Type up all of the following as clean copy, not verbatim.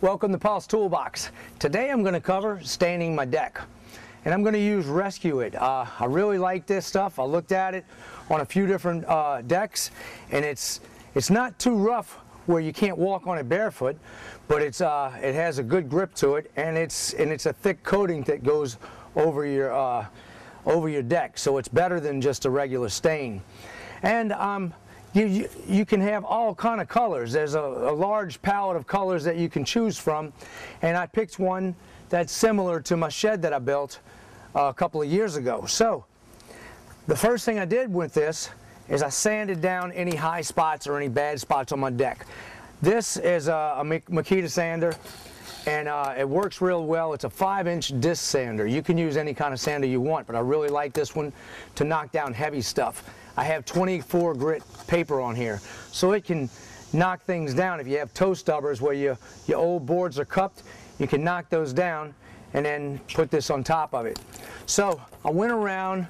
Welcome to Paul's Toolbox. Today I'm going to cover staining my deck. And I'm going to use Rescue It. I really like this stuff. I looked at it on a few different decks, and it's not too rough where you can't walk on it barefoot, but it has a good grip to it, and it's a thick coating that goes over your deck, so it's better than just a regular stain. And you can have all kind of colors. There's a large palette of colors that you can choose from, and I picked one that's similar to my shed that I built a couple of years ago. So the first thing I did with this is I sanded down any high spots or any bad spots on my deck. This is a Makita sander, and it works real well. It's a 5-inch disc sander. You can use any kind of sander you want, but I really like this one to knock down heavy stuff. I have 24 grit paper on here, so it can knock things down. If you have toe stubbers where your old boards are cupped, you can knock those down and then put this on top of it. So I went around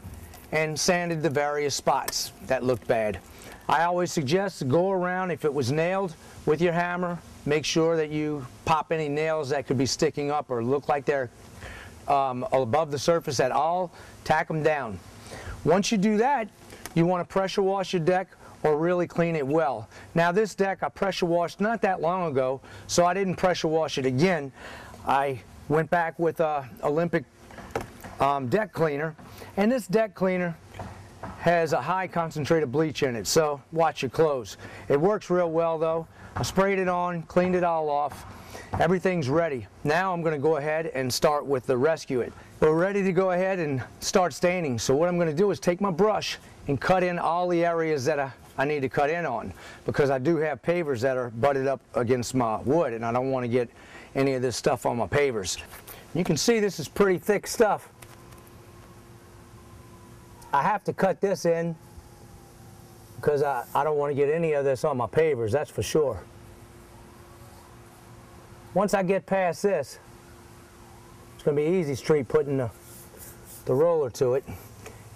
and sanded the various spots that looked bad. I always suggest to go around, if it was nailed, with your hammer, make sure that you pop any nails that could be sticking up or look like they're above the surface at all. Tack them down. Once you do that, you want to pressure wash your deck or really clean it well. Now this deck I pressure washed not that long ago, so I didn't pressure wash it again. I went back with Olympic deck cleaner, and this deck cleaner has a high concentrated bleach in it, so watch your clothes. It works real well though. I sprayed it on, cleaned it all off. Everything's ready. Now I'm going to go ahead and start with the Rescue It. We're ready to go ahead and start staining. So what I'm going to do is take my brush and cut in all the areas that I need to cut in on, because I do have pavers that are butted up against my wood, and I don't want to get any of this stuff on my pavers. You can see this is pretty thick stuff. I have to cut this in because I don't want to get any of this on my pavers, that's for sure. Once I get past this, it's going to be easy street putting the roller to it.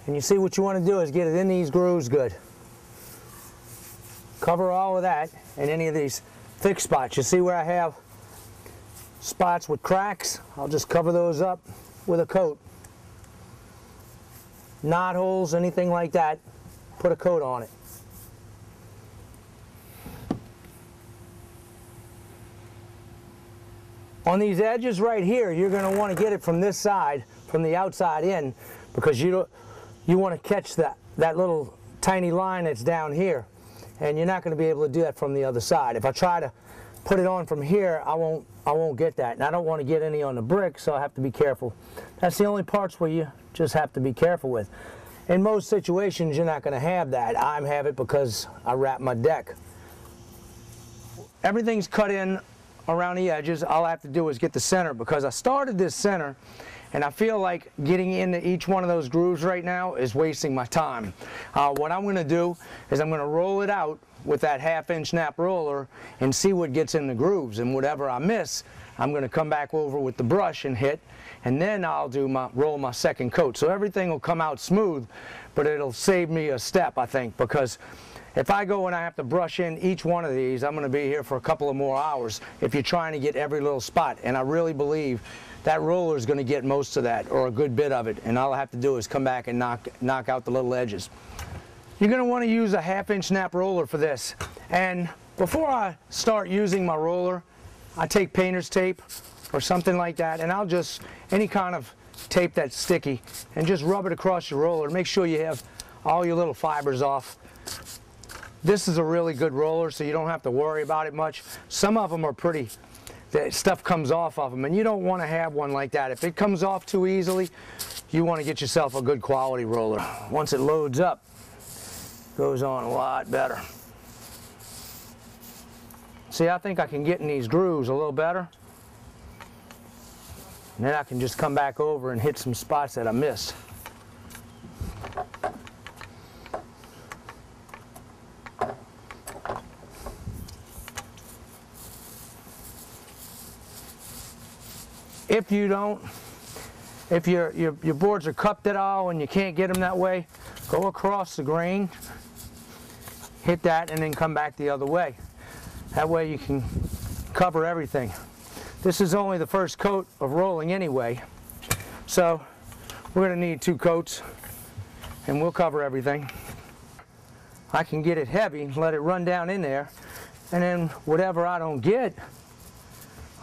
And you see what you want to do is get it in these grooves good. Cover all of that and any of these thick spots. You see where I have spots with cracks? I'll just cover those up with a coat. Knot holes, anything like that, put a coat on it. On these edges right here, you're going to want to get it from this side, from the outside in, because you want to catch that little tiny line that's down here, and you're not going to be able to do that from the other side. If I try to put it on from here, I won't get that, and I don't want to get any on the brick, so I have to be careful. That's the only parts where you just have to be careful with. In most situations, you're not going to have that. I have it because I wrap my deck. Everything's cut in around the edges. All I have to do is get the center, because I started this center and I feel like getting into each one of those grooves right now is wasting my time. What I'm going to do is I'm going to roll it out with that 1/2-inch nap roller and see what gets in the grooves, and whatever I miss, I'm going to come back over with the brush and hit, and then I'll roll my second coat. So everything will come out smooth, but it'll save me a step, I think, because if I go and I have to brush in each one of these, I'm going to be here for a couple of more hours if you're trying to get every little spot. And I really believe that roller is going to get most of that, or a good bit of it, and all I have to do is come back and knock out the little edges. You're going to want to use a 1/2-inch nap roller for this. And before I start using my roller, I take painter's tape or something like that, and I'll just, any kind of tape that's sticky, and just rub it across your roller. Make sure you have all your little fibers off. This is a really good roller, so you don't have to worry about it much. Some of them are pretty, the stuff comes off of them, and you don't want to have one like that. If it comes off too easily, you want to get yourself a good quality roller. Once it loads up, it goes on a lot better. See, I think I can get in these grooves a little better. And then I can just come back over and hit some spots that I missed. If you don't, if your boards are cupped at all and you can't get them that way, go across the grain, hit that, and then come back the other way. That way you can cover everything. This is only the first coat of rolling anyway, so we're going to need 2 coats, and we'll cover everything. I can get it heavy, let it run down in there, and then whatever I don't get,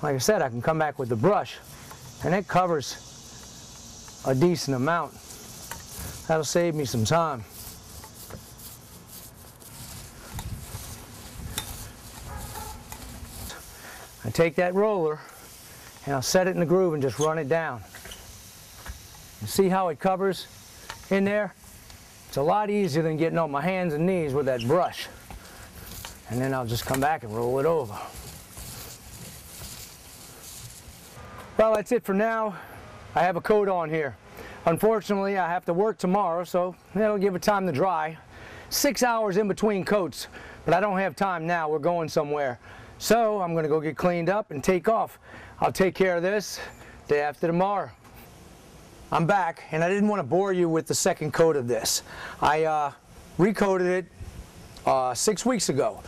like I said, I can come back with the brush, and it covers a decent amount. That'll save me some time. I take that roller and I'll set it in the groove and just run it down. You see how it covers in there? It's a lot easier than getting on my hands and knees with that brush. And then I'll just come back and roll it over. Well, that's it for now. I have a coat on here. Unfortunately, I have to work tomorrow, so that'll give it time to dry. 6 hours in between coats, but I don't have time now. We're going somewhere. So I'm going to go get cleaned up and take off. I'll take care of this day after tomorrow. I'm back, and I didn't want to bore you with the second coat of this. I recoated it 6 weeks ago.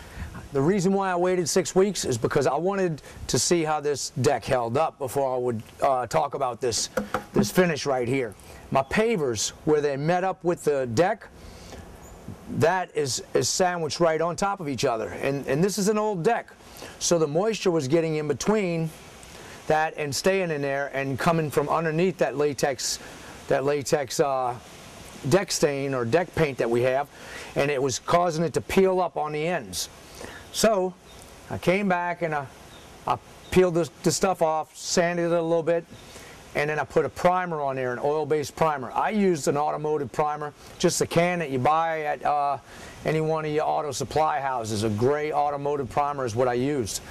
The reason why I waited 6 weeks is because I wanted to see how this deck held up before I would talk about this finish right here. My pavers, where they met up with the deck, that is sandwiched right on top of each other. And this is an old deck. So the moisture was getting in between that and staying in there and coming from underneath that latex deck stain or deck paint that we have, and it was causing it to peel up on the ends. So I came back and I peeled the stuff off, sanded it a little bit, and then I put a primer on there, an oil-based primer. I used an automotive primer, just a can that you buy at any one of your auto supply houses. A gray automotive primer is what I used.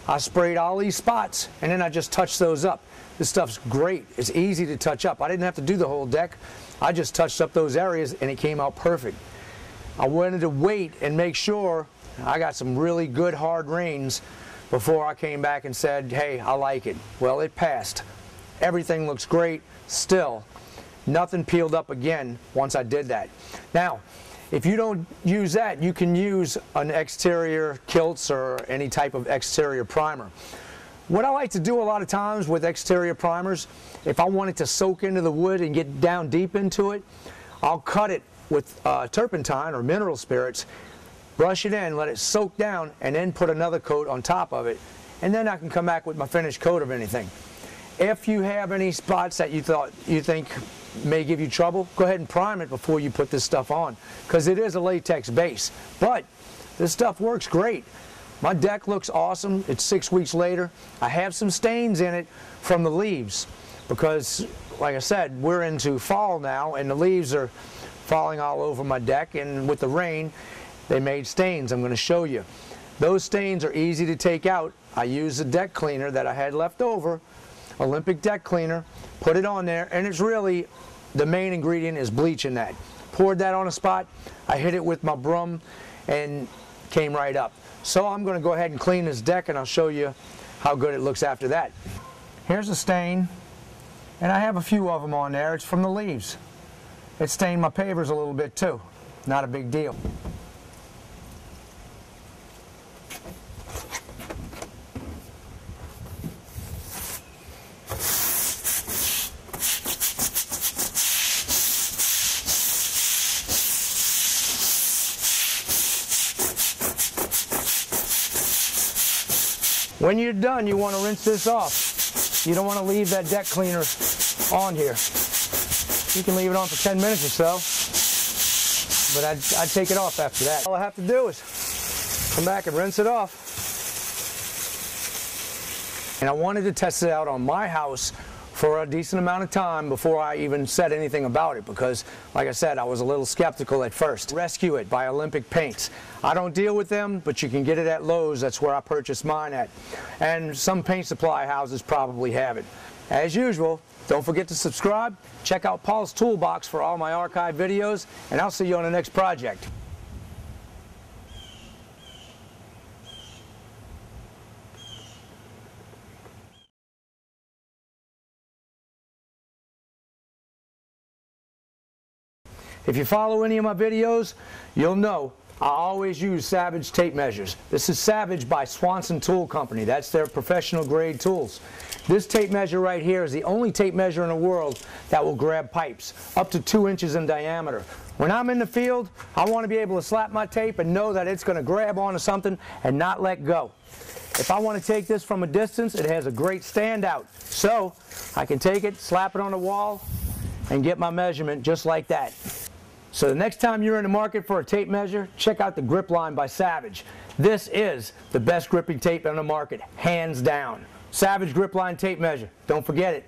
I sprayed all these spots, and then I just touched those up. This stuff's great. It's easy to touch up. I didn't have to do the whole deck. I just touched up those areas, and it came out perfect. I wanted to wait and make sure I got some really good hard rains before I came back and said, hey, I like it. Well, it passed. Everything looks great still. Nothing peeled up again once I did that. Now, if you don't use that, you can use an exterior kilts or any type of exterior primer. What I like to do a lot of times with exterior primers, if I want it to soak into the wood and get down deep into it, I'll cut it with turpentine or mineral spirits, brush it in, let it soak down, and then put another coat on top of it, and then I can come back with my finished coat of anything. If you have any spots that you think may give you trouble, go ahead and prime it before you put this stuff on, because it is a latex base. But this stuff works great. My deck looks awesome. It's 6 weeks later. I have some stains in it from the leaves because, like I said, we're into fall now, and the leaves are falling all over my deck, and with the rain, they made stains. I'm going to show you. Those stains are easy to take out. I used a deck cleaner that I had left over, Olympic deck cleaner, put it on there, and it's really, the main ingredient is bleach in that. Poured that on a spot, I hit it with my broom, and came right up. So I'm going to go ahead and clean this deck, and I'll show you how good it looks after that. Here's a stain, and I have a few of them on there. It's from the leaves. It stained my pavers a little bit too. Not a big deal. When you're done, you want to rinse this off. You don't want to leave that deck cleaner on here. You can leave it on for 10 minutes or so, but I'd take it off after that. All I have to do is come back and rinse it off. And I wanted to test it out on my house for a decent amount of time before I even said anything about it, because, like I said, I was a little skeptical at first. Rescue It by Olympic Paints. I don't deal with them, but you can get it at Lowe's. That's where I purchased mine at. And some paint supply houses probably have it. As usual, don't forget to subscribe. Check out Paul's Toolbox for all my archive videos, and I'll see you on the next project. If you follow any of my videos, you'll know I always use Savage tape measures. This is Savage by Swanson Tool Company. That's their professional grade tools. This tape measure right here is the only tape measure in the world that will grab pipes up to 2 inches in diameter. When I'm in the field, I want to be able to slap my tape and know that it's going to grab onto something and not let go. If I want to take this from a distance, it has a great standout. So I can take it, slap it on the wall, and get my measurement just like that. So the next time you're in the market for a tape measure, check out the Grip Line by Savage. This is the best gripping tape on the market, hands down. Savage Grip Line tape measure. Don't forget it.